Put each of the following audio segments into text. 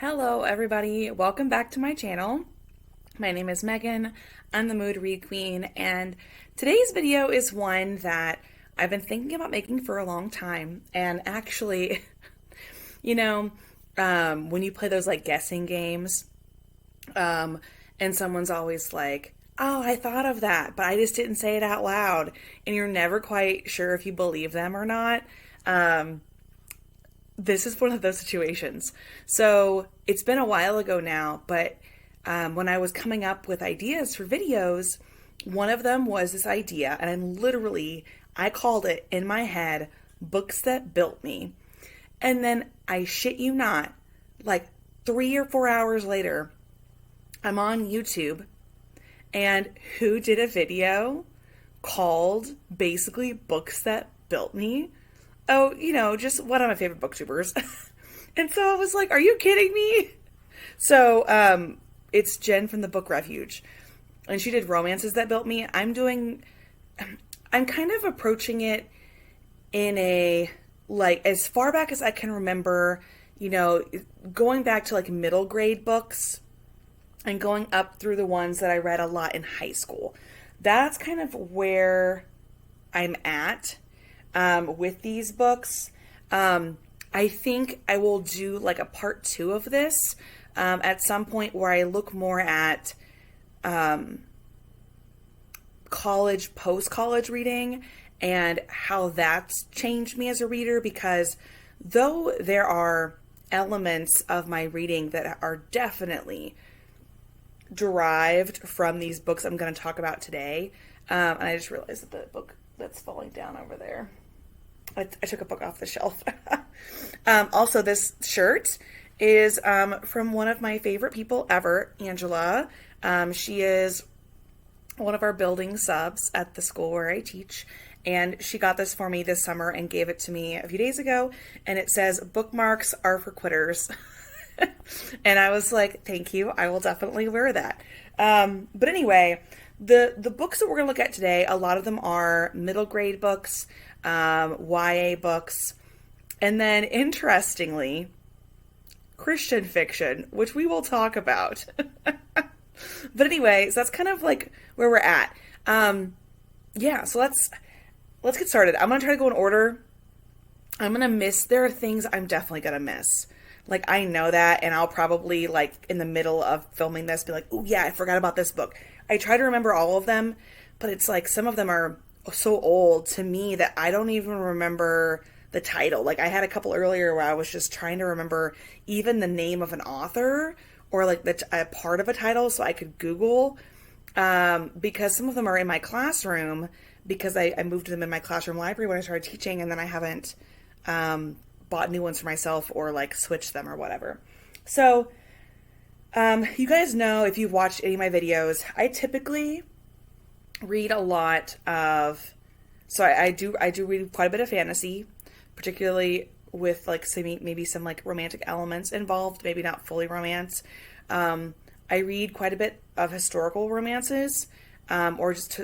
Hello everybody, welcome back to my channel. My name is Megan, I'm the Mood Read Queen, and today's video is one that I've been thinking about making for a long time. And actually, when you play those like guessing games, and someone's always like, oh, I thought of that, but I just didn't say it out loud, and you're never quite sure if you believe them or not. This is one of those situations. So it's been a while ago now, but when I was coming up with ideas for videos, one of them was this idea, and I called it in my head, Books That Built Me. And then I shit you not, like 3 or 4 hours later, I'm on YouTube, and who did a video called basically Books That Built Me? Oh, just one of my favorite booktubers. And so I was like, are you kidding me? So it's Jenn from the Book Refuge. And she did Romances That Built Me. I'm kind of approaching it in a, like, as far back as I can remember, going back to like middle grade books and going up through the ones that I read a lot in high school. That's kind of where I'm at. With these books. I think I will do like a part 2 of this at some point where I look more at college, post-college reading and how that's changed me as a reader, because though there are elements of my reading that are definitely derived from these books I'm going to talk about today, and I just realized that the book that's falling down over there, I took a book off the shelf. Also, this shirt is from one of my favorite people ever, Angela. She is one of our building subs at the school where I teach, and she got this for me this summer and gave it to me a few days ago, and it says, "Bookmarks are for quitters." And I was like, thank you, I will definitely wear that. But anyway, the books that we're going to look at today, a lot of them are middle grade books, YA books, and then interestingly, Christian fiction, which we will talk about. But anyway, so that's kind of like where we're at. So let's get started. I'm going to try to go in order. There are things I'm definitely going to miss. Like, I know that, and I'll probably, like, in the middle of filming this, be like, oh yeah, I forgot about this book. I try to remember all of them, but it's like some of them are so old to me that I don't even remember the title. Like, I had a couple earlier where I was just trying to remember even the name of an author or like a part of a title so I could Google, because some of them are in my classroom because I moved them in my classroom library when I started teaching, and then I haven't bought new ones for myself or like switched them or whatever. So you guys know, if you've watched any of my videos, I typically read a lot of, I do read quite a bit of fantasy, particularly with like maybe some like romantic elements involved, maybe not fully romance. I read quite a bit of historical romances, or just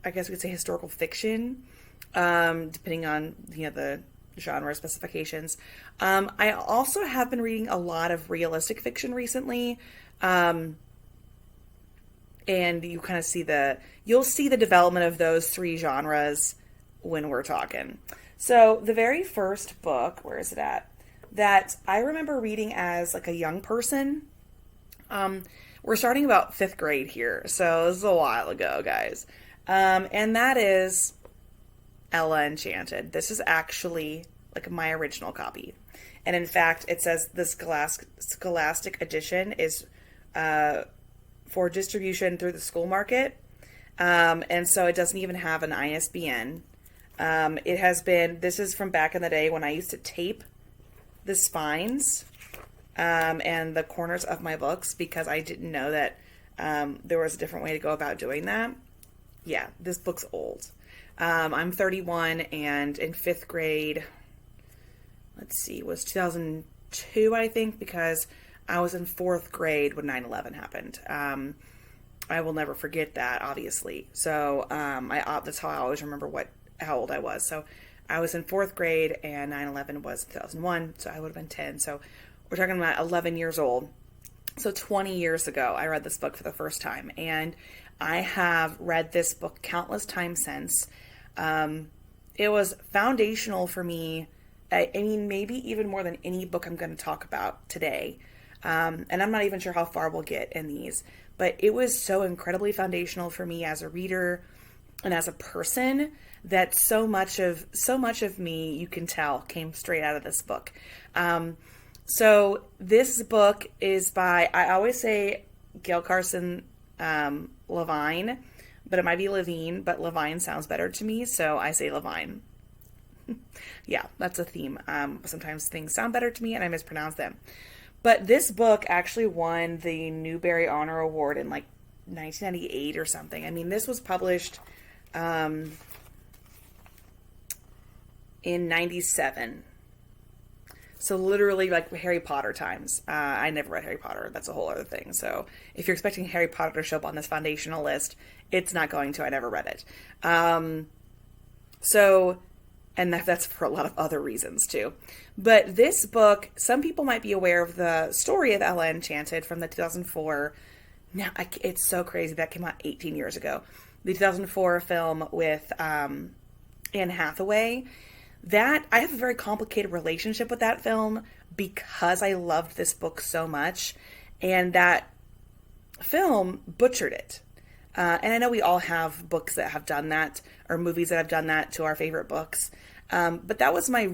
I guess we could say historical fiction, depending on the genre specifications. I also have been reading a lot of realistic fiction recently, and you kind of you'll see the development of those 3 genres when we're talking. So the very first book, where is it at, that I remember reading as like a young person, we're starting about 5th grade here, so this is a while ago, guys, and that is Ella Enchanted. This is actually like my original copy. And in fact, it says the Scholastic edition is for distribution through the school market. And so it doesn't even have an ISBN. This is from back in the day when I used to tape the spines and the corners of my books, because I didn't know that there was a different way to go about doing that. Yeah, this book's old. I'm 31, and in 5th grade, it was 2002, I think, because I was in 4th grade when 9/11 happened. I will never forget that, obviously. So that's how I always remember how old I was. So I was in 4th grade, and 9/11 was 2001, so I would have been 10. So we're talking about 11 years old. So 20 years ago, I read this book for the first time, and I have read this book countless times since. It was foundational for me. I mean, maybe even more than any book I'm going to talk about today. And I'm not even sure how far we'll get in these, but it was so incredibly foundational for me as a reader and as a person that so much of me, you can tell, came straight out of this book. So this book is by, I always say Gail, Carson, Levine, but it might be Levine, but Levine sounds better to me, so I say Levine. Yeah, that's a theme. Sometimes things sound better to me and I mispronounce them. But this book actually won the Newbery Honor Award in like 1998 or something. I mean, this was published in 97. So literally like Harry Potter times. I never read Harry Potter. That's a whole other thing. So if you're expecting Harry Potter to show up on this foundational list, it's not going to. I never read it. And that's for a lot of other reasons too. But this book, some people might be aware of the story of Ella Enchanted from the 2004. Now, it's so crazy. That came out 18 years ago. The 2004 film with Anne Hathaway. That, I have a very complicated relationship with that film because I loved this book so much. And that film butchered it. And I know we all have books that have done that, or movies that have done that to our favorite books. But that was my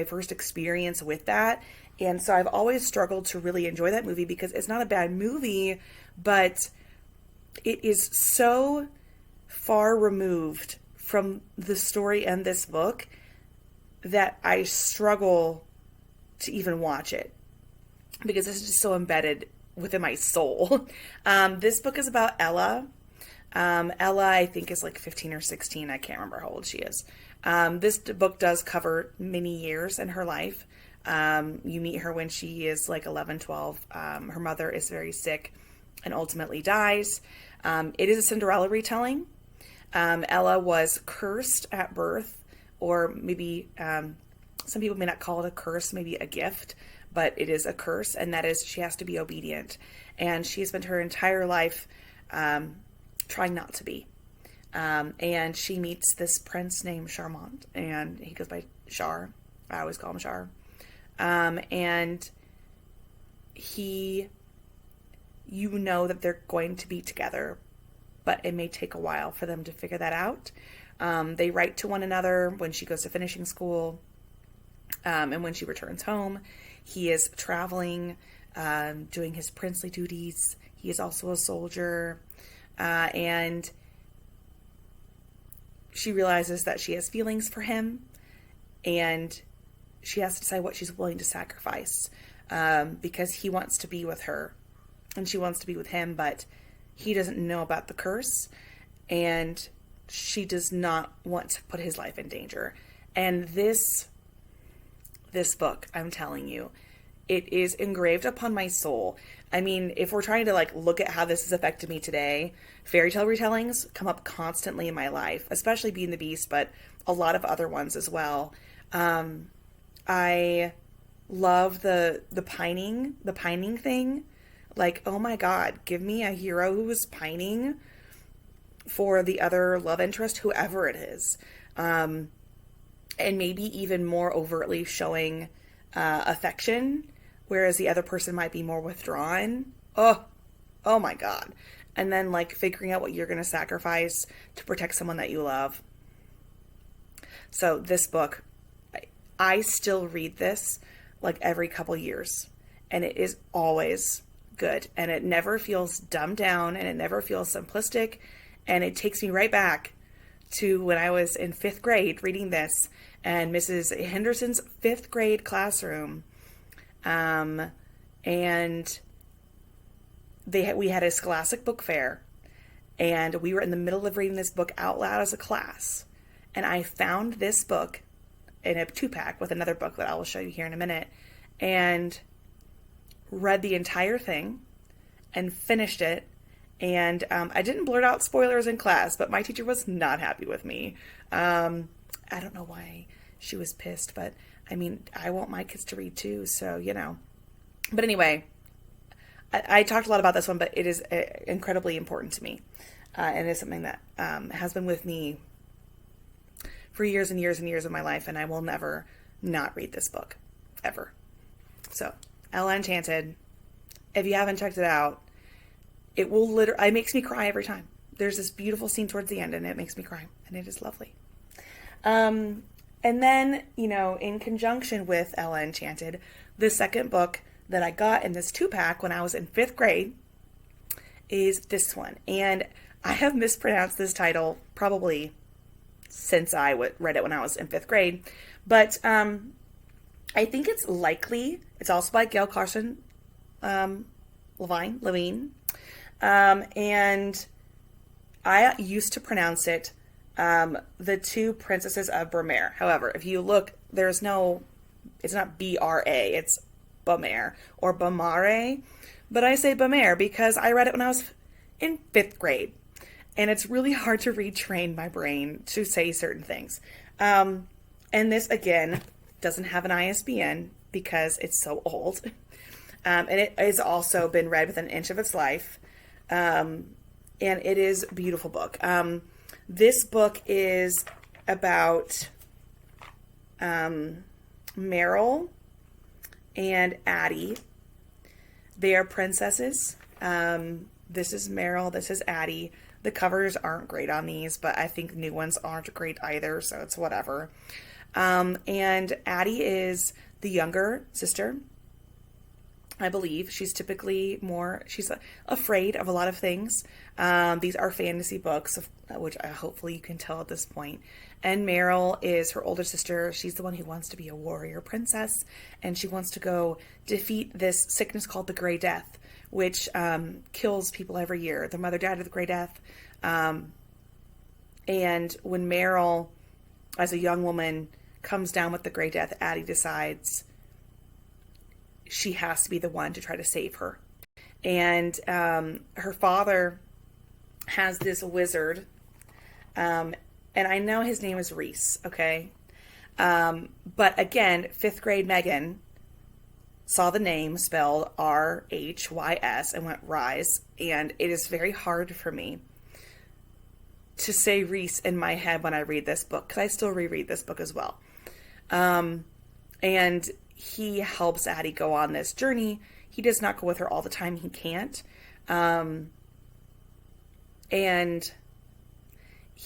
first experience with that. And so I've always struggled to really enjoy that movie because it's not a bad movie, but it is so far removed from the story and this book that I struggle to even watch it because it's just so embedded within my soul. This book is about Ella. Ella, I think, is like 15 or 16. I can't remember how old she is. This book does cover many years in her life. You meet her when she is like 11, 12. Her mother is very sick and ultimately dies. It is a Cinderella retelling. Ella was cursed at birth, or maybe some people may not call it a curse, maybe a gift, but it is a curse, and that is she has to be obedient. And she has spent her entire life trying not to be. And she meets this prince named Charmant, and he goes by Char. I always call him Char. And you know that they're going to be together, but it may take a while for them to figure that out. They write to one another when she goes to finishing school, and when she returns home. He is traveling, doing his princely duties. He is also a soldier, and she realizes that she has feelings for him, and she has to decide what she's willing to sacrifice, because he wants to be with her, and she wants to be with him, but he doesn't know about the curse, and she does not want to put his life in danger. And this book, I'm telling you, it is engraved upon my soul. I mean, if we're trying to like look at how this has affected me today, fairy tale retellings come up constantly in my life, especially Beauty and the Beast, but a lot of other ones as well. I love the pining thing. Like, oh my God, give me a hero who is pining for the other love interest, whoever it is. And maybe even more overtly showing affection, whereas the other person might be more withdrawn. Oh my God. And then like figuring out what you're going to sacrifice to protect someone that you love. So this book, I still read this like every couple years, and it is always good, and it never feels dumbed down, and it never feels simplistic, and it takes me right back to when I was in 5th grade reading this, and Mrs. Henderson's 5th grade classroom, and we had a scholastic book fair, and we were in the middle of reading this book out loud as a class, and I found this book in a 2-pack with another book that I will show you here in a minute, and read the entire thing and finished it. And I didn't blurt out spoilers in class, but my teacher was not happy with me. I don't know why she was pissed, but I mean, I want my kids to read too, so, you know. But anyway, I talked a lot about this one, but it is incredibly important to me. And it's something that has been with me for years and years and years of my life, and I will never not read this book, ever. So, Ella Enchanted, if you haven't checked it out, it will it makes me cry every time. There's this beautiful scene towards the end, and it makes me cry, and it is lovely. And then, in conjunction with Ella Enchanted, the second book that I got in this 2-pack when I was in 5th grade is this one. And I have mispronounced this title probably since I read it when I was in 5th grade. But I think it's likely. It's also by Gail, Carson, Levine. And I used to pronounce it The Two Princesses of Vermeer. However, if you look, it's not B-R-A, it's Vermeer or Vermeer, but I say Vermeer because I read it when I was in 5th grade, and it's really hard to retrain my brain to say certain things. And this, again, doesn't have an ISBN because it's so old, and it has also been read within an inch of its life, and it is a beautiful book. This book is about Meryl and Addie. They are princesses. This is Meryl. This is Addie. The covers aren't great on these, but I think new ones aren't great either, so it's whatever. And Addie is the younger sister, I believe. She's typically she's afraid of a lot of things. These are fantasy books, which hopefully you can tell at this point. And Meryl is her older sister. She's the one who wants to be a warrior princess, and she wants to go defeat this sickness called the Gray Death, which kills people every year. The mother died of the Gray Death. And when Meryl, as a young woman, comes down with the Gray Death, Addie decides she has to be the one to try to save her. And her father has this wizard, and I know his name is Reese, okay? But again, 5th grade Megan saw the name spelled R-H-Y-S and went Rise, and it is very hard for me to say Reese in my head when I read this book, because I still reread this book as well. And he helps Addie go on this journey. He does not go with her all the time. He can't. And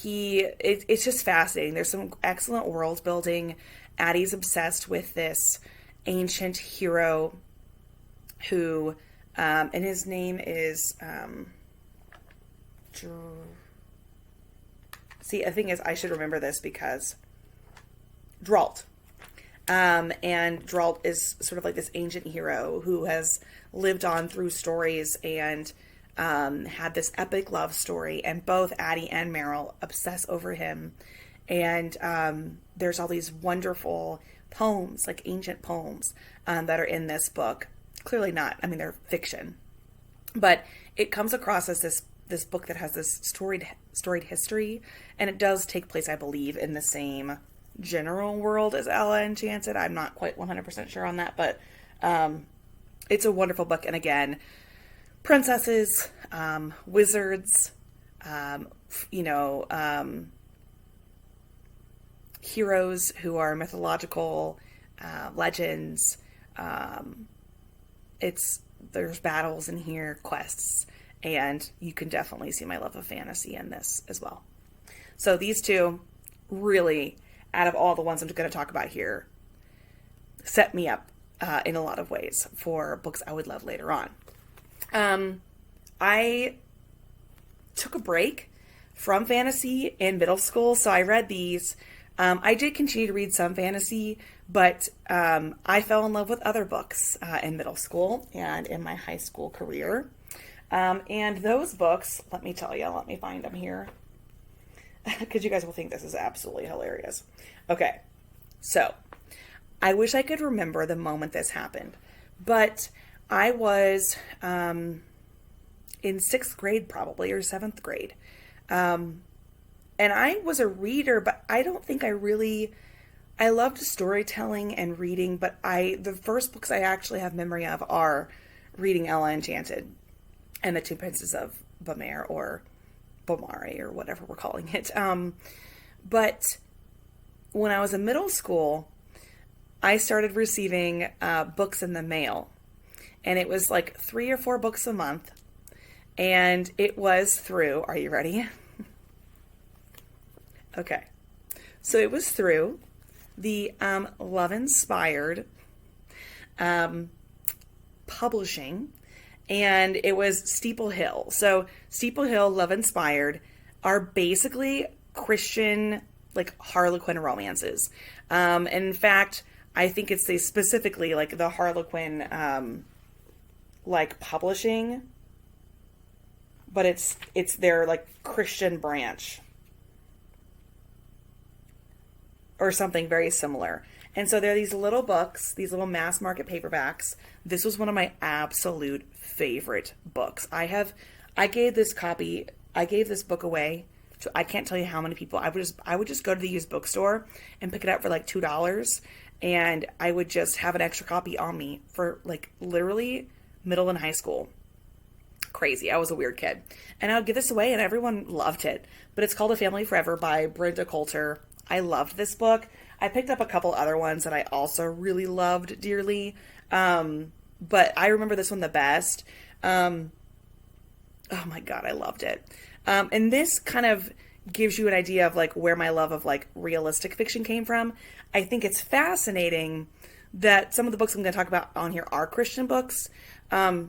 it's just fascinating. There's some excellent world building. Addie's obsessed with this ancient hero who, and his name is, see, the thing is, I should remember this because Dralt. And Dralt is sort of like this ancient hero who has lived on through stories and had this epic love story, and both Addie and Meryl obsess over him. And there's all these wonderful poems, like ancient poems, that are in this book. Clearly not, I mean, they're fiction. But it comes across as this book that has this storied history, and it does take place, I believe, in the same general world as Ella Enchanted. I'm not quite 100% sure on that, but it's a wonderful book. And again, princesses, wizards, heroes who are mythological, legends. There's battles in here, quests, and you can definitely see my love of fantasy in this as well. So these two really, out of all the ones I'm going to talk about here, set me up in a lot of ways for books I would love later on. I took a break from fantasy in middle school, so I read these. I did continue to read some fantasy, but I fell in love with other books in middle school and in my high school career. And those books, let me find them here, because you guys will think this is absolutely hilarious. Okay, so I wish I could remember the moment this happened, but I was in 6th grade probably, or 7th grade. And I was a reader, but I don't think I really I loved storytelling and reading, but the first books I actually have memory of are reading Ella Enchanted and the Two Princesses of Vermeer, or Bomari, or whatever we're calling it. But when I was in middle school, I started receiving books in the mail, and it was like 3 or 4 books a month, and it was through, are you ready? Okay. So it was through the Love-inspired publishing, and it was Steeple Hill. So Steeple Hill, Love-inspired, are basically Christian, like, Harlequin romances. And in fact, I think it's specifically like the Harlequin like publishing, but it's their like Christian branch or something very similar. And so there are these little books, these little mass market paperbacks. This was one of my absolute favorite books. I gave this book away to, I can't tell you how many people. I would just go to the used bookstore and pick it up for like $2, and I would just have an extra copy on me for like literally middle and high school. Crazy. I was a weird kid. And I would give this away and everyone loved it. But it's called A Family Forever by Brenda Coulter. I loved this book. I picked up a couple other ones that I also really loved dearly. But I remember this one the best. Oh my God, I loved it. And this kind of gives you an idea of like where my love of like realistic fiction came from. I think it's fascinating that some of the books I'm going to talk about on here are Christian books. I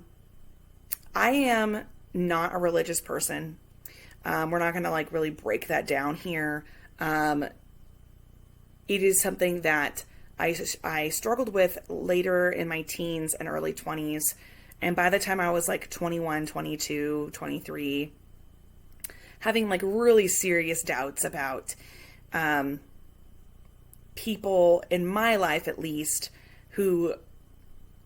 am not a religious person. We're not going to like really break that down here. It is something that I struggled with later in my teens and early 20s. And by the time I was like 21, 22, 23, having like really serious doubts about people in my life, at least, who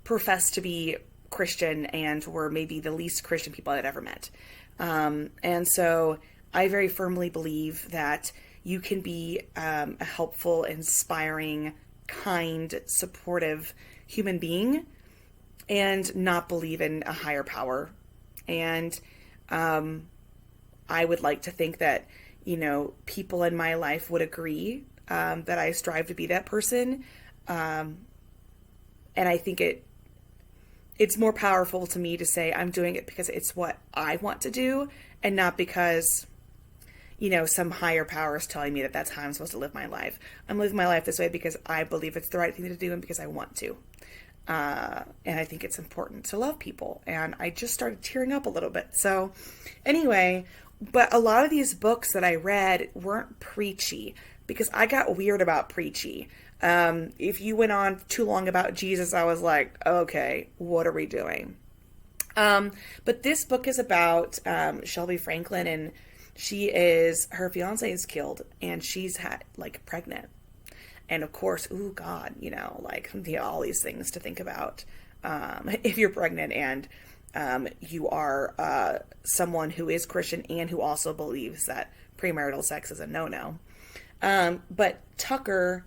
professed to be Christian and were maybe the least Christian people I'd ever met. And so I very firmly believe that you can be a helpful, inspiring, kind, supportive human being and not believe in a higher power. And I would like to think that, you know, people in my life would agree that I strive to be that person. And I think it's more powerful to me to say I'm doing it because it's what I want to do and not because, you know, some higher power is telling me that that's how I'm supposed to live my life. I'm living my life this way because I believe it's the right thing to do and because I want to. And I think it's important to love people. And I just started tearing up a little bit. So anyway, but a lot of these books that I read weren't preachy because I got weird about preachy. If you went on too long about Jesus, I was like, okay, what are we doing? But this book is about Shelby Franklin, and her fiance is killed and she's like pregnant. And of course, ooh, God, you know, like all these things to think about. If you're pregnant and you are someone who is Christian and who also believes that premarital sex is a no-no. But Tucker,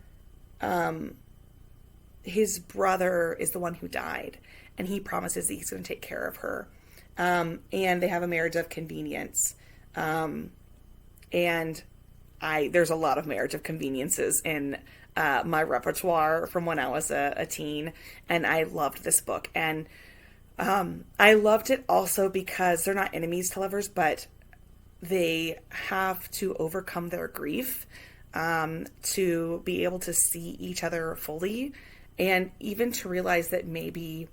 his brother is the one who died, and he promises that he's going to take care of her. And they have a marriage of convenience. And there's a lot of marriage of conveniences in my repertoire from when I was a teen, and I loved this book. And I loved it also because they're not enemies to lovers, but they have to overcome their grief to be able to see each other fully, and even to realize that maybe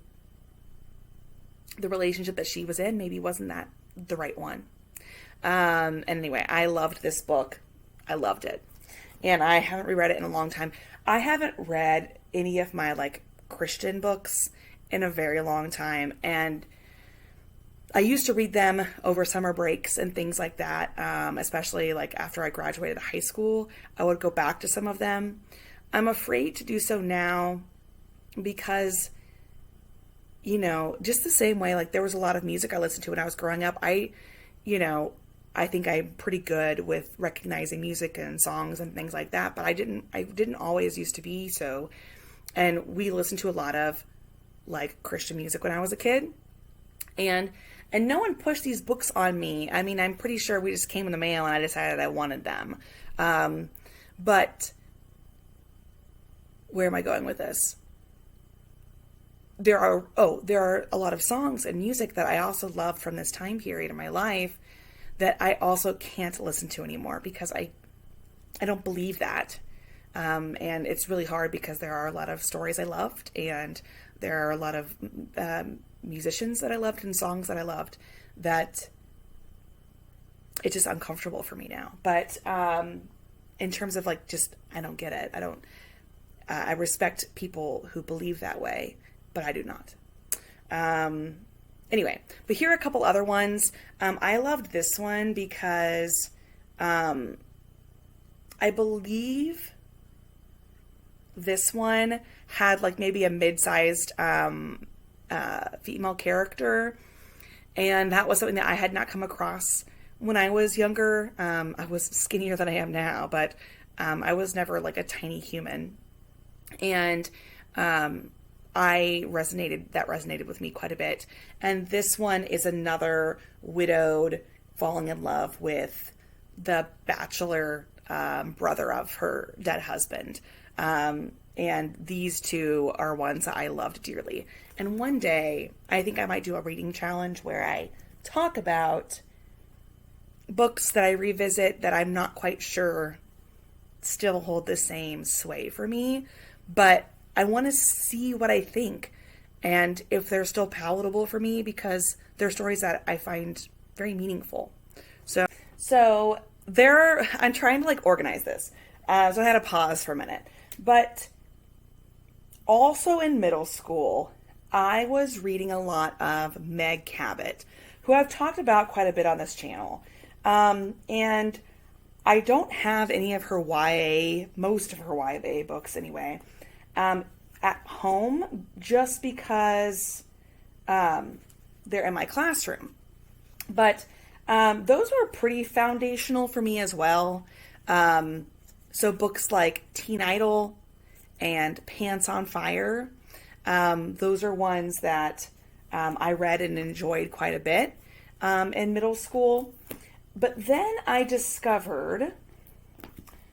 the relationship that she was in maybe wasn't that the right one. And anyway, I loved this book. I loved it. And I haven't reread it in a long time. I haven't read any of my like Christian books in a very long time. And I used to read them over summer breaks and things like that. Especially like after I graduated high school, I would go back to some of them. I'm afraid to do so now because, you know, just the same way, like there was a lot of music I listened to when I was growing up. I think I'm pretty good with recognizing music and songs and things like that, but I didn't always used to be so. And we listened to a lot of like Christian music when I was a kid. And no one pushed these books on me. I mean, I'm pretty sure we just came in the mail and I decided I wanted them. But where am I going with this? There are a lot of songs and music that I also love from this time period in my life that I also can't listen to anymore because I don't believe that. And it's really hard because there are a lot of stories I loved, and there are a lot of musicians that I loved and songs that I loved that it's just uncomfortable for me now. But in terms of like, just, I don't get it. I respect people who believe that way, but I do not. Anyway, but here are a couple other ones. I loved this one because I believe this one had like maybe a mid-sized female character, and that was something that I had not come across when I was younger. I was skinnier than I am now, but I was never like a tiny human, and that resonated with me quite a bit. And this one is another widowed falling in love with the bachelor brother of her dead husband. And these two are ones that I loved dearly. And one day, I think I might do a reading challenge where I talk about books that I revisit that I'm not quite sure still hold the same sway for me, but I want to see what I think and if they're still palatable for me, because they're stories that I find very meaningful. So I'm trying to like organize this. So I had to pause for a minute. But also in middle school, I was reading a lot of Meg Cabot, who I've talked about quite a bit on this channel. And I don't have any of her most of her YA books anyway, at home, just because they're in my classroom. But those were pretty foundational for me as well. So books like Teen Idol and Pants on Fire, those are ones that I read and enjoyed quite a bit in middle school. But then I discovered,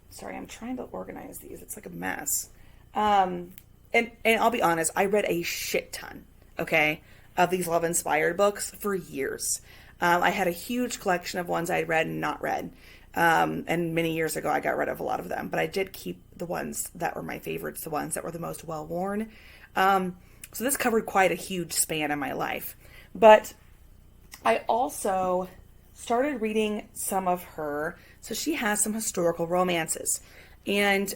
sorry, I'm trying to organize these. It's like a mess. And I'll be honest, I read a shit ton, okay, of these love-inspired books for years. I had a huge collection of ones I'd read and not read. And many years ago, I got rid of a lot of them. But I did keep the ones that were my favorites, the ones that were the most well-worn. So this covered quite a huge span in my life. But I also started reading some of her. So she has some historical romances. And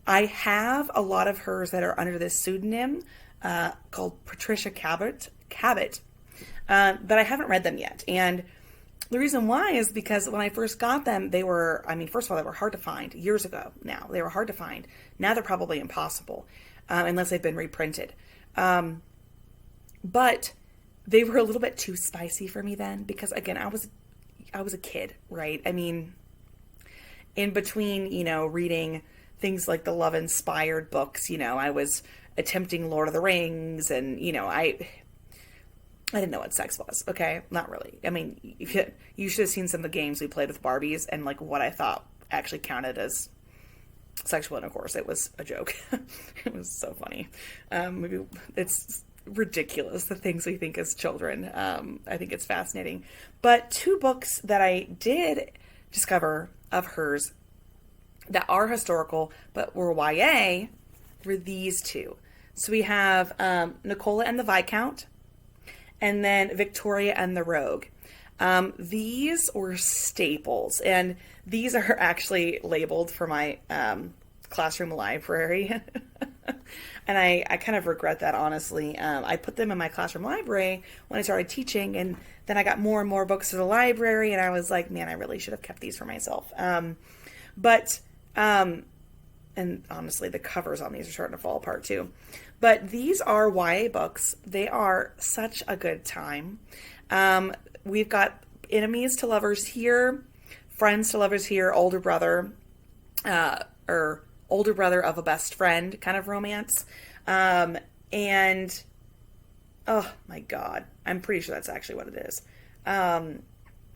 I have a lot of hers that are under this pseudonym called Patricia Cabot. But I haven't read them yet. And the reason why is because when I first got them, first of all, they were hard to find years ago now. They were hard to find. Now they're probably impossible, unless they've been reprinted. But they were a little bit too spicy for me then, because again, I was a kid, right? I mean, in between, reading things like the love-inspired books, I was attempting Lord of the Rings, and, I didn't know what sex was, okay? Not really. I mean, you should have seen some of the games we played with Barbies and, like, what I thought actually counted as sexual intercourse. It was a joke. It was so funny. It's ridiculous, the things we think as children. I think it's fascinating. But two books that I did discover of hers that are historical but were YA were these two. So we have Nicola and the Viscount, and then Victoria and the Rogue. These were staples, and these are actually labeled for my classroom library. And I kind of regret that, honestly. I put them in my classroom library when I started teaching, and then I got more and more books to the library, and I was like, man, I really should have kept these for myself. And honestly, the covers on these are starting to fall apart too. But these are YA books. They are such a good time. We've got enemies to lovers here, friends to lovers here, older brother, or older brother of a best friend kind of romance. And oh my God, I'm pretty sure that's actually what it is. And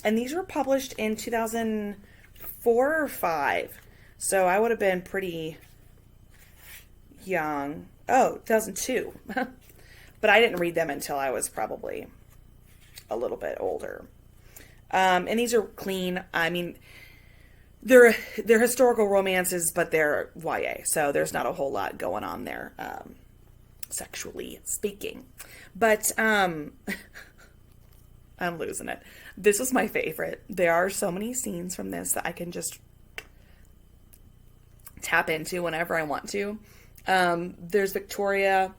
these were published in 2004 or 5. So I would have been pretty young. Oh, 2002. But I didn't read them until I was probably a little bit older. And these are clean. I mean, they're historical romances, but they're YA. So there's not a whole lot going on there, sexually speaking. But I'm losing it. This was my favorite. There are so many scenes from this that I can just tap into whenever I want to. There's Victoria.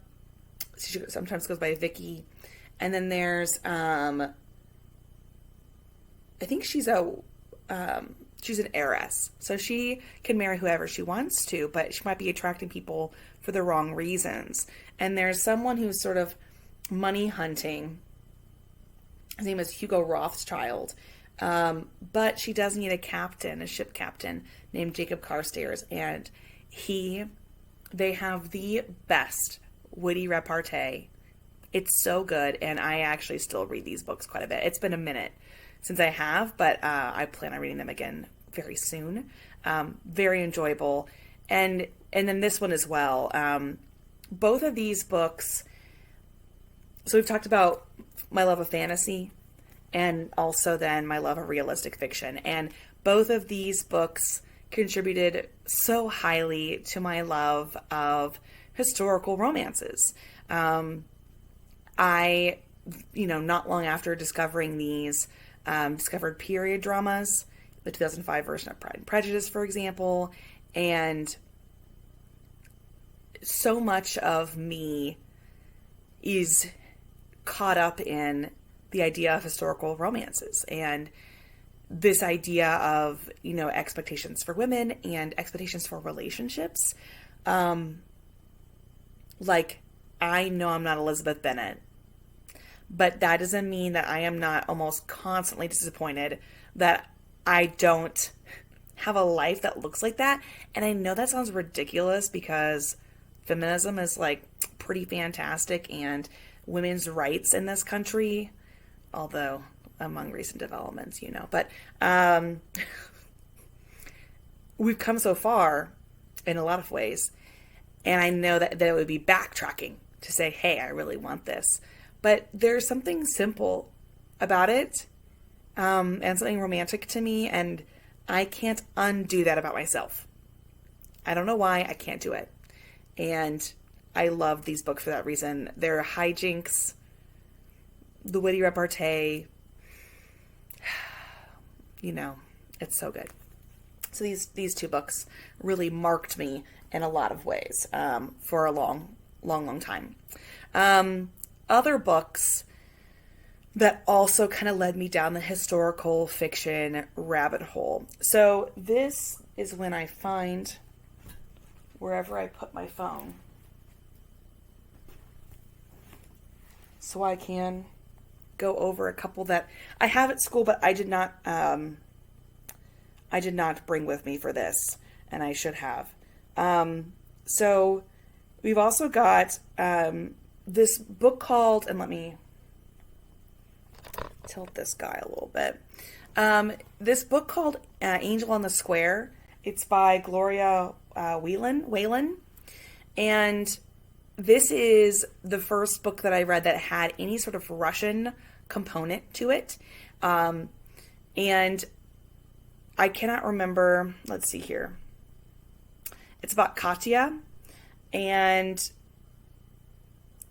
She sometimes goes by Vicky. And then there's, I think she's an heiress. So she can marry whoever she wants to, but she might be attracting people for the wrong reasons. And there's someone who's sort of money hunting. His name is Hugo Rothschild. But she does need a ship captain named Jacob Carstairs. And they have the best witty repartee. It's so good, and I actually still read these books quite a bit. It's been a minute since I have, but I plan on reading them again very soon. Very enjoyable. And then this one as well. Both of these books, so we've talked about my love of fantasy and also then my love of realistic fiction. And both of these books contributed so highly to my love of historical romances. I, not long after discovering these, discovered period dramas, the 2005 version of Pride and Prejudice, for example, and so much of me is caught up in the idea of historical romances and this idea of, expectations for women and expectations for relationships. Like, I know I'm not Elizabeth Bennet, but that doesn't mean that I am not almost constantly disappointed that I don't have a life that looks like that. And I know that sounds ridiculous because feminism is like pretty fantastic and women's rights in this country, although among recent developments, but we've come so far in a lot of ways. And I know that it would be backtracking to say, hey, I really want this. But there's something simple about it, and something romantic to me, and I can't undo that about myself. I don't know why, I can't do it. And I love these books for that reason. They're hijinks, the witty repartee, it's so good. So these two books really marked me in a lot of ways for a long time. Other books that also kind of led me down the historical fiction rabbit hole. So this is when I find wherever I put my phone, so I can go over a couple that I have at school, but I did not bring with me for this, and I should have. So we've also got this book called, and let me tilt this guy a little bit. This book called Angel on the Square. It's by Gloria Whelan. And this is the first book that I read that had any sort of Russian component to it. And I cannot remember, let's see here. It's about Katya, and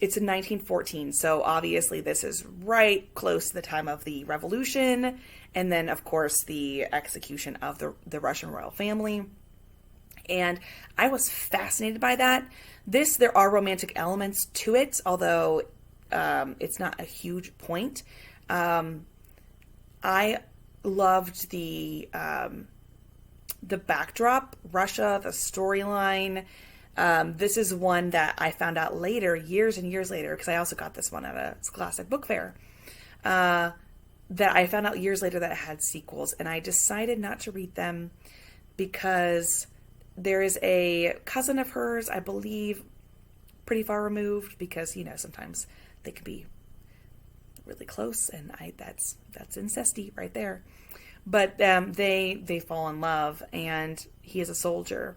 it's in 1914. So obviously this is right close to the time of the revolution. And then, of course, the execution of the Russian royal family. And I was fascinated by that. There are romantic elements to it, although it's not a huge point. I loved the backdrop, Russia, the storyline. This is one that I found out later, years and years later, because I also got this one at a Scholastic Book Fair. that I found out years later that it had sequels, and I decided not to read them because there is a cousin of hers, I believe, pretty far removed, because, you know, sometimes they can be really close, and that's incesty right there. But they fall in love, and he is a soldier,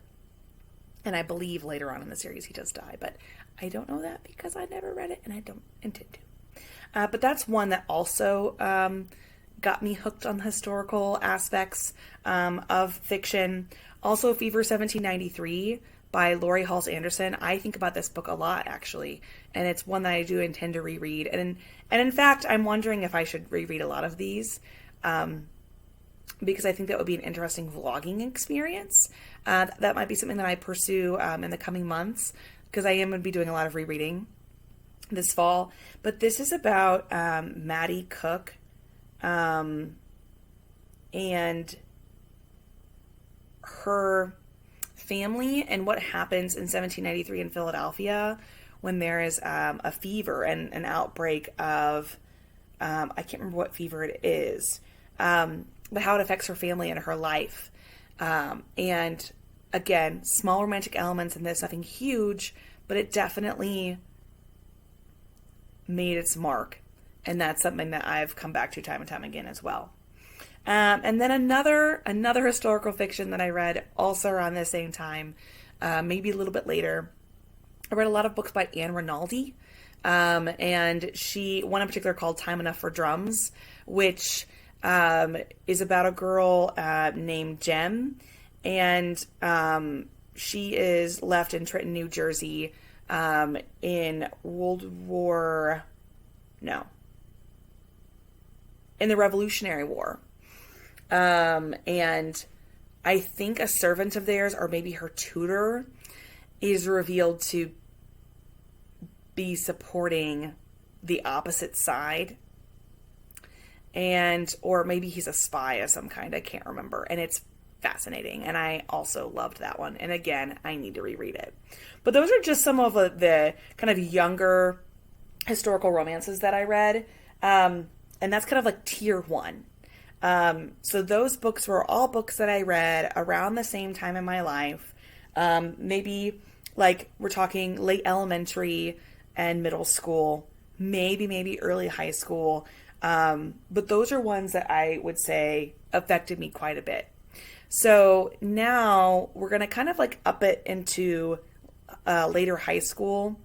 and I believe later on in the series he does die, but I don't know that because I never read it, and I don't intend to. But that's one that also got me hooked on the historical aspects of fiction. Also, Fever 1793 by Laurie Halse Anderson. I think about this book a lot, actually, and it's one that I do intend to reread. And in fact, I'm wondering if I should reread a lot of these, because I think that would be an interesting vlogging experience. That might be something that I pursue in the coming months, because I am going to be doing a lot of rereading this fall. But this is about Maddie Cook and her family and what happens in 1793 in Philadelphia when there is a fever and an outbreak of, I can't remember what fever it is, but how it affects her family and her life. And again, small romantic elements in this, nothing huge, but it definitely made its mark. And that's something that I've come back to time and time again as well. And then another historical fiction that I read also around the same time, maybe a little bit later. I read a lot of books by Anne Rinaldi, and one in particular called Time Enough for Drums, which is about a girl named Jenn, and she is left in Trenton, New Jersey, in in the Revolutionary War. And I think a servant of theirs, or maybe her tutor, is revealed to be supporting the opposite side. Or maybe he's a spy of some kind, I can't remember. And it's fascinating. And I also loved that one. And again, I need to reread it. But those are just some of the kind of younger historical romances that I read. And that's kind of like tier 1. So those books were all books that I read around the same time in my life. Maybe like we're talking late elementary and middle school, maybe early high school. But those are ones that I would say affected me quite a bit. So now we're going to kind of like up it into later high school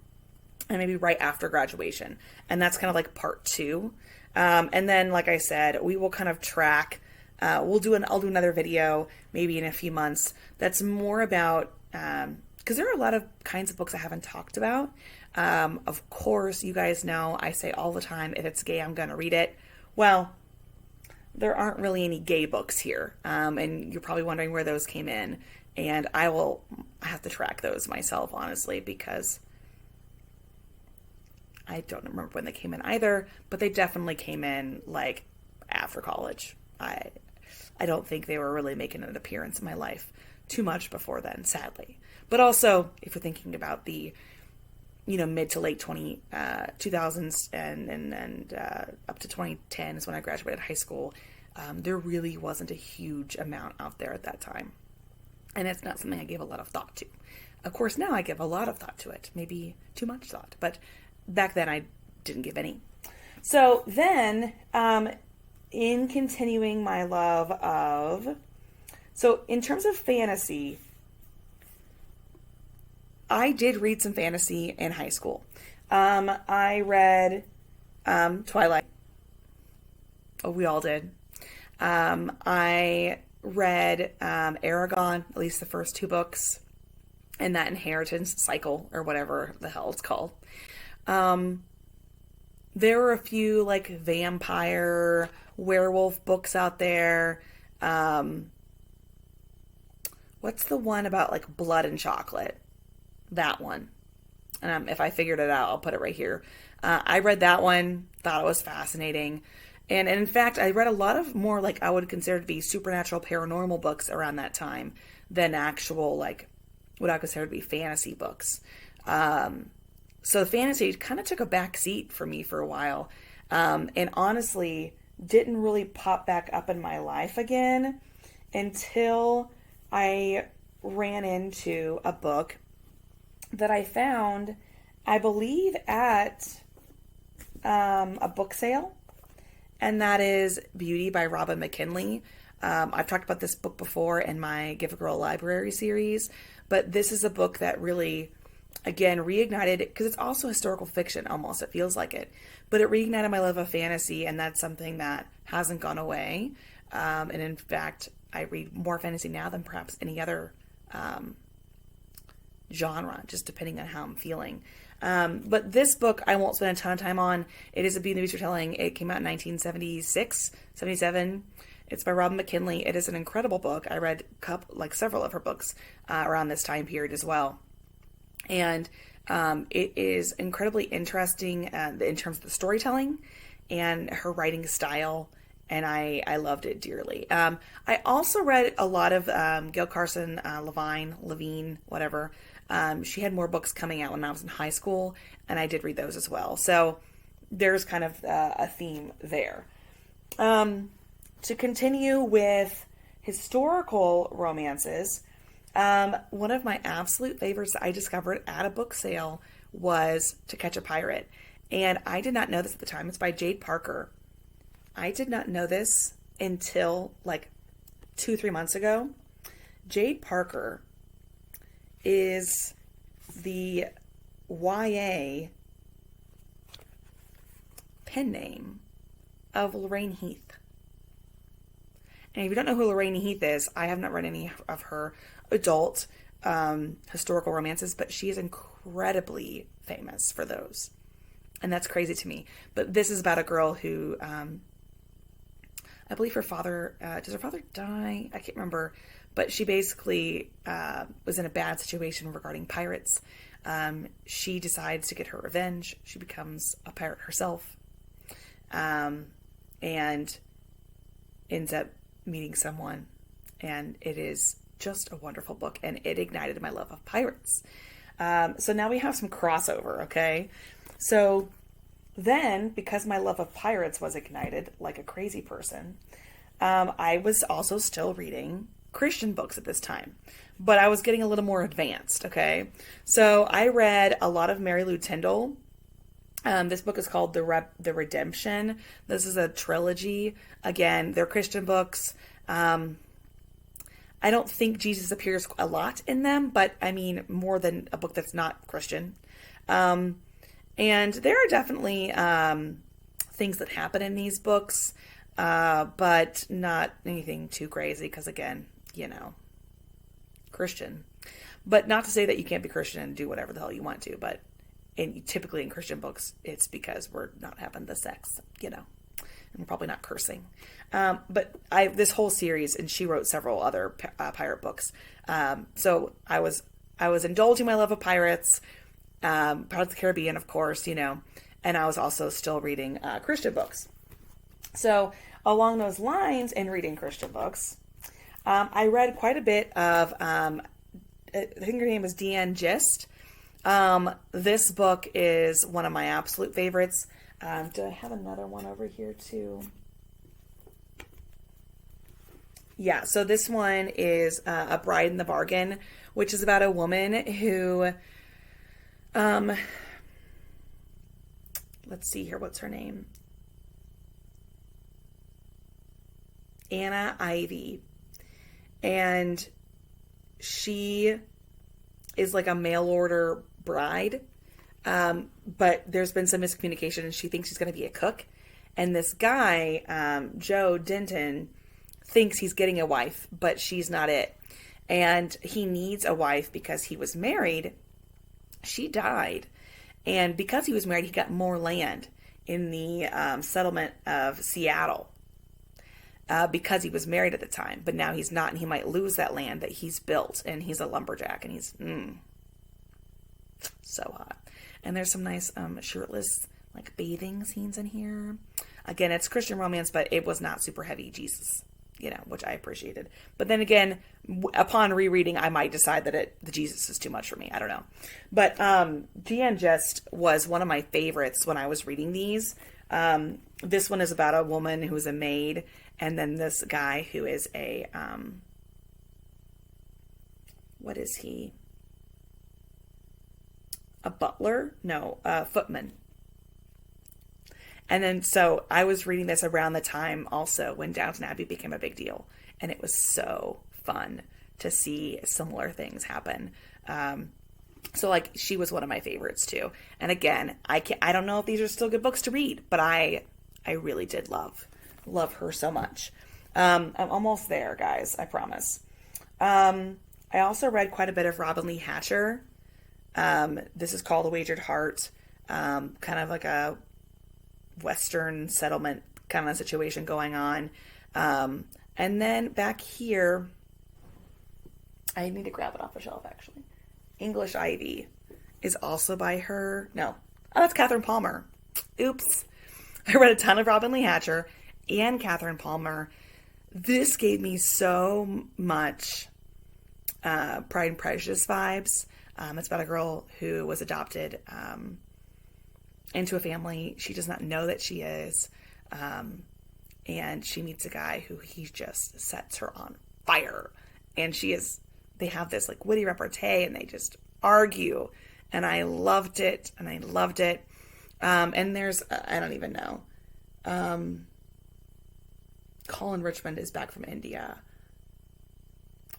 and maybe right after graduation. And that's kind of like part 2. And then, like I said, we will kind of track, I'll do another video maybe in a few months that's more about, because there are a lot of kinds of books I haven't talked about. Of course, you guys know I say all the time, if it's gay, I'm going to read it. Well, there aren't really any gay books here. And you're probably wondering where those came in. And I will have to track those myself, honestly, because I don't remember when they came in either, but they definitely came in like after college. I don't think they were really making an appearance in my life too much before then, sadly. But also, if you're thinking about the, mid to late 2000s and up to 2010 is when I graduated high school, there really wasn't a huge amount out there at that time. And it's not something I gave a lot of thought to. Of course, now I give a lot of thought to it, maybe too much thought, but back then I didn't give any. So then, in continuing my love of, so in terms of fantasy, I did read some fantasy in high school. I read Twilight. Oh, we all did. I read Aragon, at least the first 2 books, and that inheritance cycle, or whatever the hell it's called. There were a few like vampire, werewolf books out there. What's the one about like blood and chocolate? That one. If I figured it out, I'll put it right here. I read that one, thought it was fascinating. And in fact, I read a lot of more like I would consider to be supernatural paranormal books around that time than actual like what I consider to be fantasy books. So fantasy kind of took a back seat for me for a while. And honestly, didn't really pop back up in my life again until I ran into a book that I found, I believe, at a book sale, and that is Beauty by Robin McKinley. I've talked about this book before in my Give a Girl a Library series, but this is a book that really, again, reignited, because it's also historical fiction almost, it feels like it, but it reignited my love of fantasy, and that's something that hasn't gone away. And in fact, I read more fantasy now than perhaps any other genre, just depending on how I'm feeling. But this book I won't spend a ton of time on. It is a Beauty and the Beast retelling. It came out in 1976, 77. It's by Robin McKinley. It is an incredible book. I read several of her books around this time period as well. And it is incredibly interesting in terms of the storytelling and her writing style, and I loved it dearly. I also read a lot of Gail, Carson, Levine, whatever. She had more books coming out when I was in high school, and I did read those as well. So there's kind of a theme there. To continue with historical romances, one of my absolute favorites that I discovered at a book sale was To Catch a Pirate. And I did not know this at the time. It's by Jade Parker. I did not know this until like 2-3 months ago. Jade Parker is the YA pen name of Lorraine Heath. And if you don't know who Lorraine Heath is, I have not read any of her adult historical romances, but she is incredibly famous for those. And that's crazy to me. But this is about a girl who, I believe her father, does her father die? I can't remember. But she basically was in a bad situation regarding pirates. She decides to get her revenge. She becomes a pirate herself. And ends up meeting someone. And it is just a wonderful book. And it ignited my love of pirates. So now we have some crossover, okay? So then, because my love of pirates was ignited like a crazy person, I was also still reading Christian books at this time, but I was getting a little more advanced, okay? So I read a lot of Mary Lou Tyndall. This book is called The Redemption. This is a trilogy. Again, they're Christian books. I don't think Jesus appears a lot in them, but I mean more than a book that's not Christian. And there are definitely things that happen in these books, but not anything too crazy because, again, Christian. But not to say that you can't be Christian and do whatever the hell you want to, but typically in Christian books, it's because we're not having the sex, and we're probably not cursing. But this whole series, and she wrote several other pirate books. So I was indulging my love of pirates, Pirates of the Caribbean, of course, and I was also still reading Christian books. So along those lines, in reading Christian books, I read quite a bit of, I think her name is Deanne Gist. This book is one of my absolute favorites. Do I have another one over here too? Yeah, so this one is A Bride in the Bargain, which is about a woman who, let's see here, what's her name? Anna Ivy. And she is like a mail order bride, but there's been some miscommunication, and she thinks she's going to be a cook. And this guy, Joe Denton, thinks he's getting a wife, but she's not it. And he needs a wife because he was married. She died. And because he was married, he got more land in the settlement of Seattle because he was married at the time. But now he's not, and he might lose that land that he's built. And he's a lumberjack, and he's so hot. And there's some nice shirtless like bathing scenes in here. Again, it's Christian romance, but it was not super heavy Jesus, which I appreciated. But then again, upon rereading, I might decide that the Jesus is too much for me. I don't know. But Deanne Gist was one of my favorites when I was reading these. This one is about a woman who's a maid, and then this guy who is a, what is he? A butler? No, a footman. And then, so I was reading this around the time also when Downton Abbey became a big deal. And it was so fun to see similar things happen. So like she was one of my favorites too. And again, I don't know if these are still good books to read, but I really did love her so much. I'm almost there, guys. I promise. I also read quite a bit of Robin Lee Hatcher. This is called A Wagered Heart. Kind of like a Western settlement kind of situation going on. And then back here, I need to grab it off the shelf actually. English Ivy is also by her. No, that's Catherine Palmer. Oops. I read a ton of Robin Lee Hatcher and Catherine Palmer. This gave me so much Pride and Prejudice vibes. It's about a girl who was adopted into a family she does not know that she is. And she meets a guy who he just sets her on fire. And they have this like witty repartee and they just argue. And I loved it. And there's, I don't even know. Colin Richmond is back from India.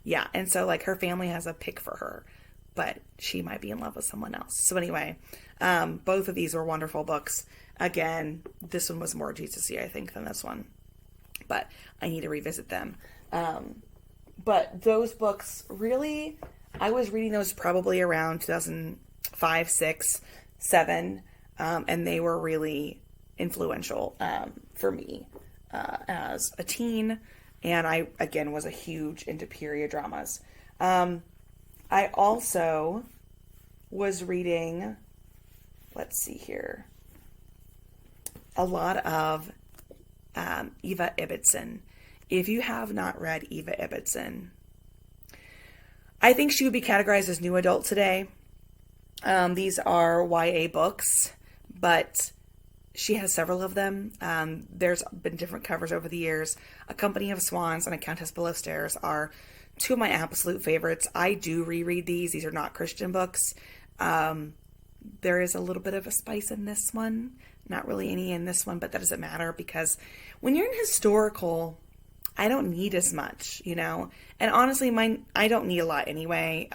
Yeah. And so like her family has a pick for her, but she might be in love with someone else. So anyway, both of these were wonderful books. Again, this one was more Jesus-y, I think, than this one, but I need to revisit them. But those books really, I was reading those probably around 2005, 6, 7. And they were really influential, for me, as a teen. And I, again, was a huge into period dramas. I also was reading, let's see here, a lot of Eva Ibbotson. If you have not read Eva Ibbotson, I think she would be categorized as new adult today. These are YA books, but she has several of them. There's been different covers over the years. A Company of Swans and A Countess Below Stairs are two of my absolute favorites. I do reread these. These are not Christian books. There is a little bit of a spice in this one. Not really any in this one, but that doesn't matter because when you're in historical, I don't need as much, you know? And honestly, I don't need a lot anyway.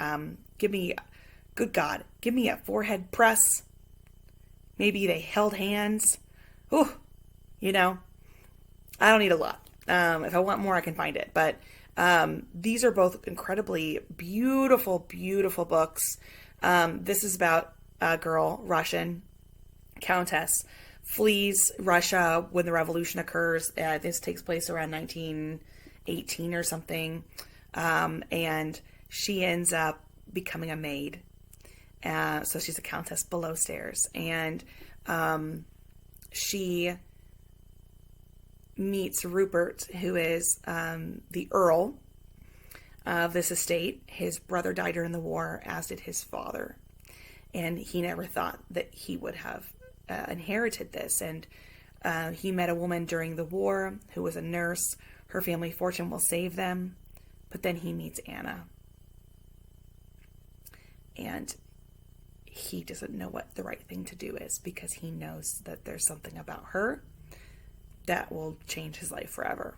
Good God, give me a forehead press. Maybe they held hands. Ooh, you know, I don't need a lot. If I want more, I can find it. But these are both incredibly beautiful, beautiful books. This is about a girl, Russian countess, flees Russia when the revolution occurs. This takes place around 1918 or something. And she ends up becoming a maid. So she's a countess below stairs. And she meets Rupert, who is the earl of this estate. His brother died during the war, as did his father. And he never thought that he would have inherited this. And he met a woman during the war who was a nurse. Her family fortune will save them. But then he meets Anna. And he doesn't know what the right thing to do is because he knows that there's something about her that will change his life forever.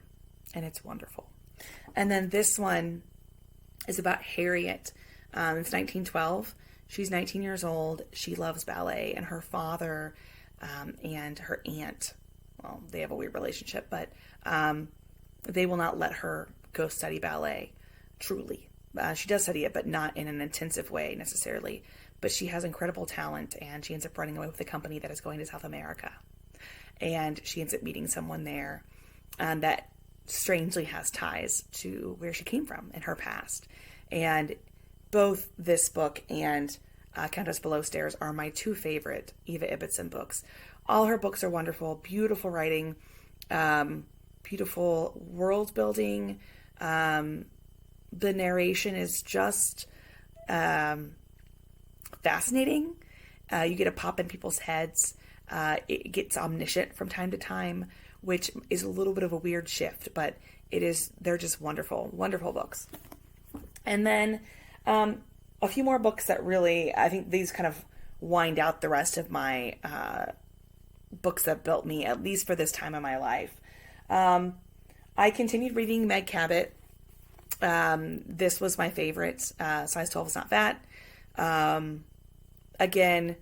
And it's wonderful. And then this one is about Harriet. It's 1912. She's 19 years old. She loves ballet, and her father and her aunt, well, they have a weird relationship, but they will not let her go study ballet, truly. She does study it, but not in an intensive way necessarily. But she has incredible talent, and she ends up running away with a company that is going to South America. And she ends up meeting someone there that strangely has ties to where she came from in her past. And both this book and Countess Below Stairs are my two favorite Eva Ibbotson books. All her books are wonderful, beautiful writing, beautiful world building. The narration is just fascinating. You get a pop in people's heads. It gets omniscient from time to time, which is a little bit of a weird shift, but they're just wonderful, wonderful books. And then a few more books that really, I think these kind of wind out the rest of my books that built me, at least for this time in my life. I continued reading Meg Cabot. This was my favorite. Size 12 is not fat. Again,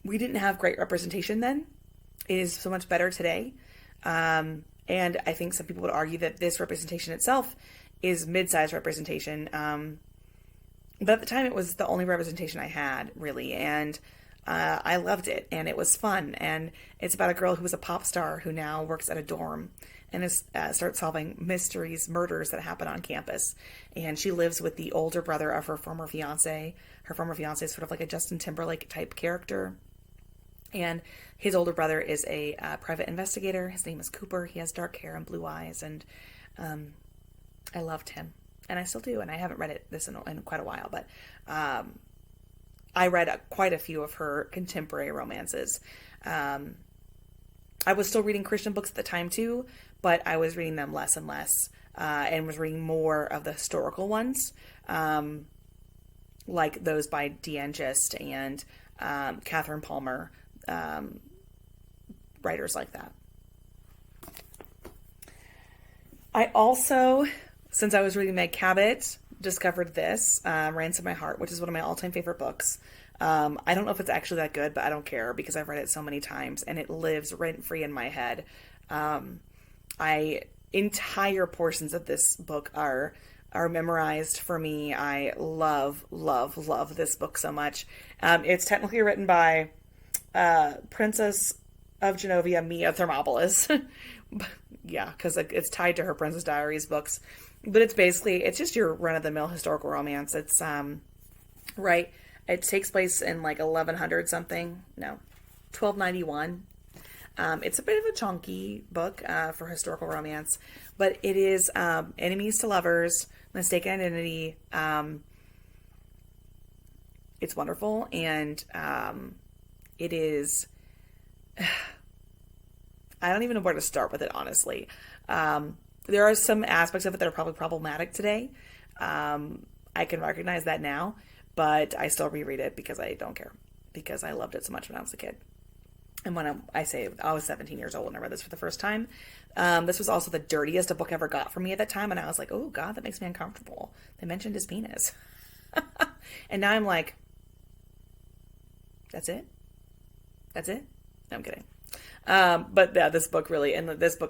we didn't have great representation then. It is so much better today. And I think some people would argue that this representation itself is mid-size representation. But at the time, it was the only representation I had, really. And I loved it. And it was fun. And it's about a girl who was a pop star who now works at a dorm and starts solving mysteries, murders that happen on campus. And she lives with the older brother of her former fiance. Her former fiance is sort of like a Justin Timberlake type character. And his older brother is a private investigator. His name is Cooper. He has dark hair and blue eyes. And I loved him. And I still do. And I haven't read this in quite a while. But I read quite a few of her contemporary romances. I was still reading Christian books at the time too, but I was reading them less and less, and was reading more of the historical ones, like those by Deanne Gist and Catherine Palmer, writers like that. I also, since I was reading Meg Cabot, discovered this, Rants of My Heart, which is one of my all-time favorite books. I don't know if it's actually that good, but I don't care because I've read it so many times and it lives rent-free in my head. Entire portions of this book are memorized for me. I love this book so much. It's technically written by Princess of Genovia, Mia Thermopolis. Yeah, because it's tied to her Princess Diaries books. But it's just your run-of-the-mill historical romance. It's, right, it takes place in like 1100 something. No, 1291. It's a bit of a chunky book for historical romance, but it is enemies to lovers, mistaken identity. It's wonderful, and it is... I don't even know where to start with it, honestly. There are some aspects of it that are probably problematic today. I can recognize that now, but I still reread it because I don't care, because I loved it so much when I was a kid. And when I say I was 17 years old when I read this for the first time, this was also the dirtiest a book ever got for me at that time. And I was like, oh God, that makes me uncomfortable. They mentioned his penis. And now I'm like, that's it? That's it? No, I'm kidding. But yeah, this book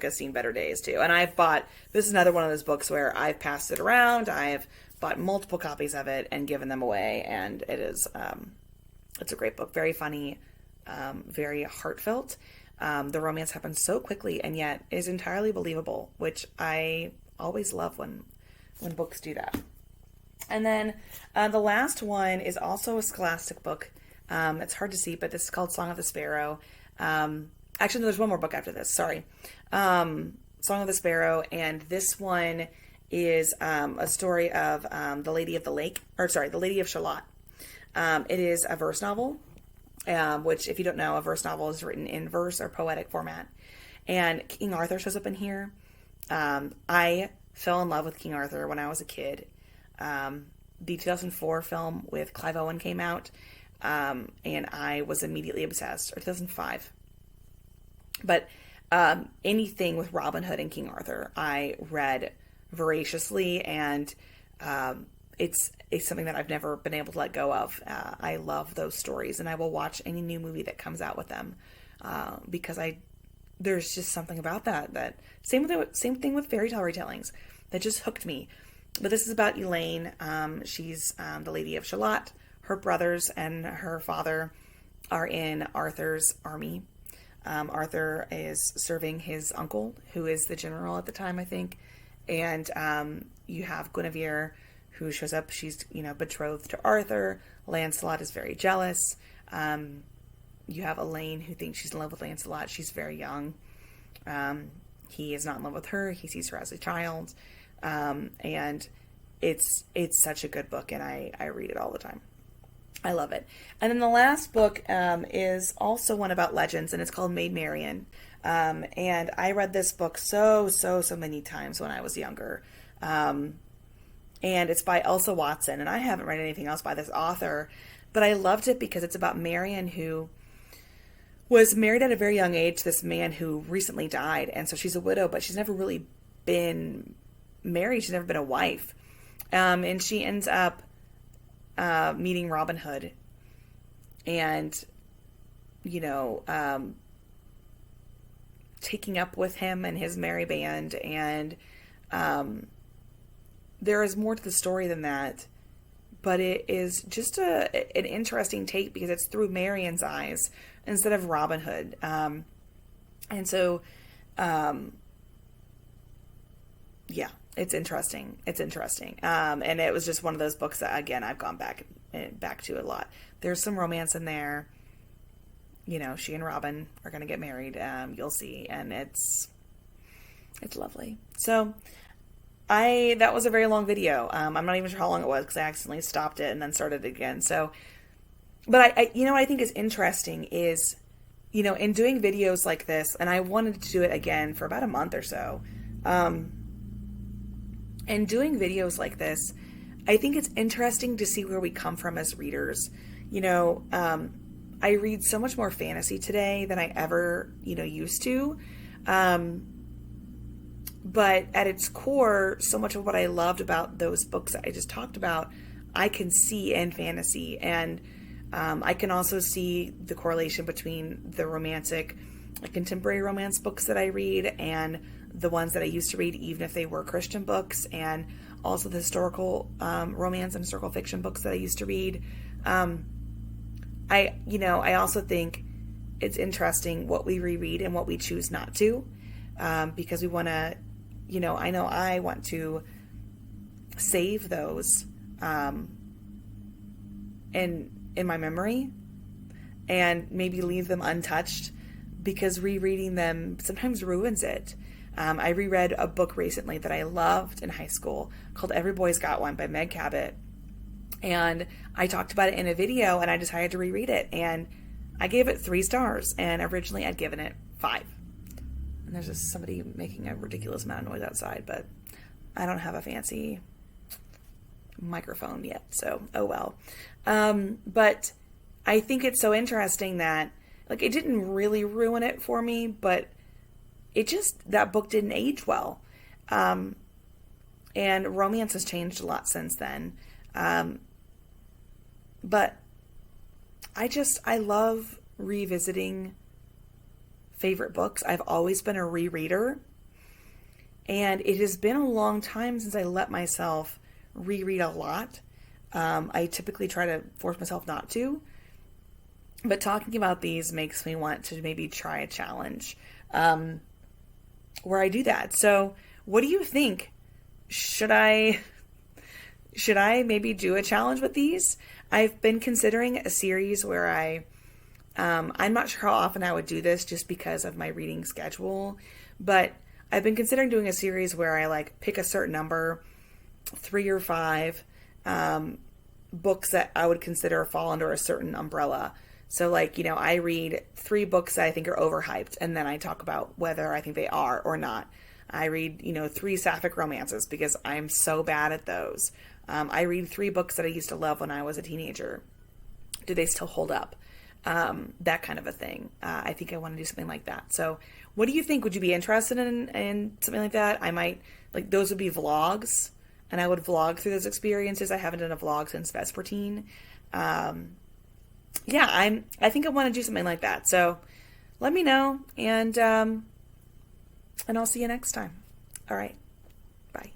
has seen better days too. And this is another one of those books where I've passed it around. I've bought multiple copies of it and given them away. And it's a great book. Very funny, very heartfelt. The romance happens so quickly and yet is entirely believable, which I always love when books do that. And then, the last one is also a scholastic book. It's hard to see, but this is called Song of the Sparrow. Actually, there's one more book after this. Sorry. Song of the Sparrow. And this one is a story of the Lady of the Lake. The Lady of Shalott. It is a verse novel, which, if you don't know, a verse novel is written in verse or poetic format. And King Arthur shows up in here. I fell in love with King Arthur when I was a kid. The 2004 film with Clive Owen came out, and I was immediately obsessed. Or 2005. But anything with Robin Hood and King Arthur, I read voraciously, and it's something that I've never been able to let go of. I love those stories, and I will watch any new movie that comes out with them, because there's just something about that same thing with fairy tale retellings that just hooked me. But this is about Elaine. She's the Lady of Shalott. Her brothers and her father are in Arthur's army. Arthur is serving his uncle, who is the general at the time, I think. And you have Guinevere, who shows up. She's, betrothed to Arthur. Lancelot is very jealous. You have Elaine, who thinks she's in love with Lancelot. She's very young. He is not in love with her. He sees her as a child. And it's such a good book, and I read it all the time. I love it. And then the last book is also one about legends, and it's called Maid Marion. And I read this book so many times when I was younger. And it's by Elsa Watson, and I haven't read anything else by this author, but I loved it because it's about Marion, who was married at a very young age to this man who recently died, and so she's a widow, but she's never really been married. She's never been a wife. And she ends up meeting Robin Hood, and taking up with him and his merry band, and there is more to the story than that, but it is just an interesting take because it's through Marion's eyes instead of Robin Hood. And so, yeah, it's interesting. It's interesting. And it was just one of those books that, again, I've gone back to a lot. There's some romance in there. She and Robin are going to get married. You'll see. And it's lovely. So that was a very long video. I'm not even sure how long it was because I accidentally stopped it and then started it again. So, but I what I think is interesting is, in doing videos like this, and I wanted to do it again for about a month or so. And doing videos like this, I think it's interesting to see where we come from as readers. I read so much more fantasy today than I ever, used to. But at its core, so much of what I loved about those books that I just talked about, I can see in fantasy. And I can also see the correlation between the romantic, contemporary romance books that I read and the ones that I used to read, even if they were Christian books, and also the historical romance and historical fiction books that I used to read. I also think it's interesting what we reread and what we choose not to, because we want to, I know I want to save those in my memory and maybe leave them untouched, because rereading them sometimes ruins it. I reread a book recently that I loved in high school called Every Boy's Got One by Meg Cabot. And I talked about it in a video, and I decided to reread it, and I gave it 3 stars, and originally I'd given it 5. And there's just somebody making a ridiculous amount of noise outside, but I don't have a fancy microphone yet, so oh well. But I think it's so interesting that, it didn't really ruin it for me, but that book didn't age well. And romance has changed a lot since then. But I love revisiting favorite books. I've always been a rereader, and it has been a long time since I let myself reread a lot. I typically try to force myself not to, but talking about these makes me want to maybe try a challenge, where I do that. So what do you think? Should I maybe do a challenge with these? I've been considering a series where I'm not sure how often I would do this just because of my reading schedule, but I've been considering doing a series where I pick a certain number, 3 or 5, books that I would consider fall under a certain umbrella. So I read 3 books that I think are overhyped, and then I talk about whether I think they are or not. I read, 3 sapphic romances because I'm so bad at those. I read 3 books that I used to love when I was a teenager. Do they still hold up? That kind of a thing. I think I want to do something like that. So what do you think? Would you be interested in something like that? I might, those would be vlogs, and I would vlog through those experiences. I haven't done a vlog since Vespertine. Yeah, I think I want to do something like that. So let me know, and I'll see you next time. All right. Bye.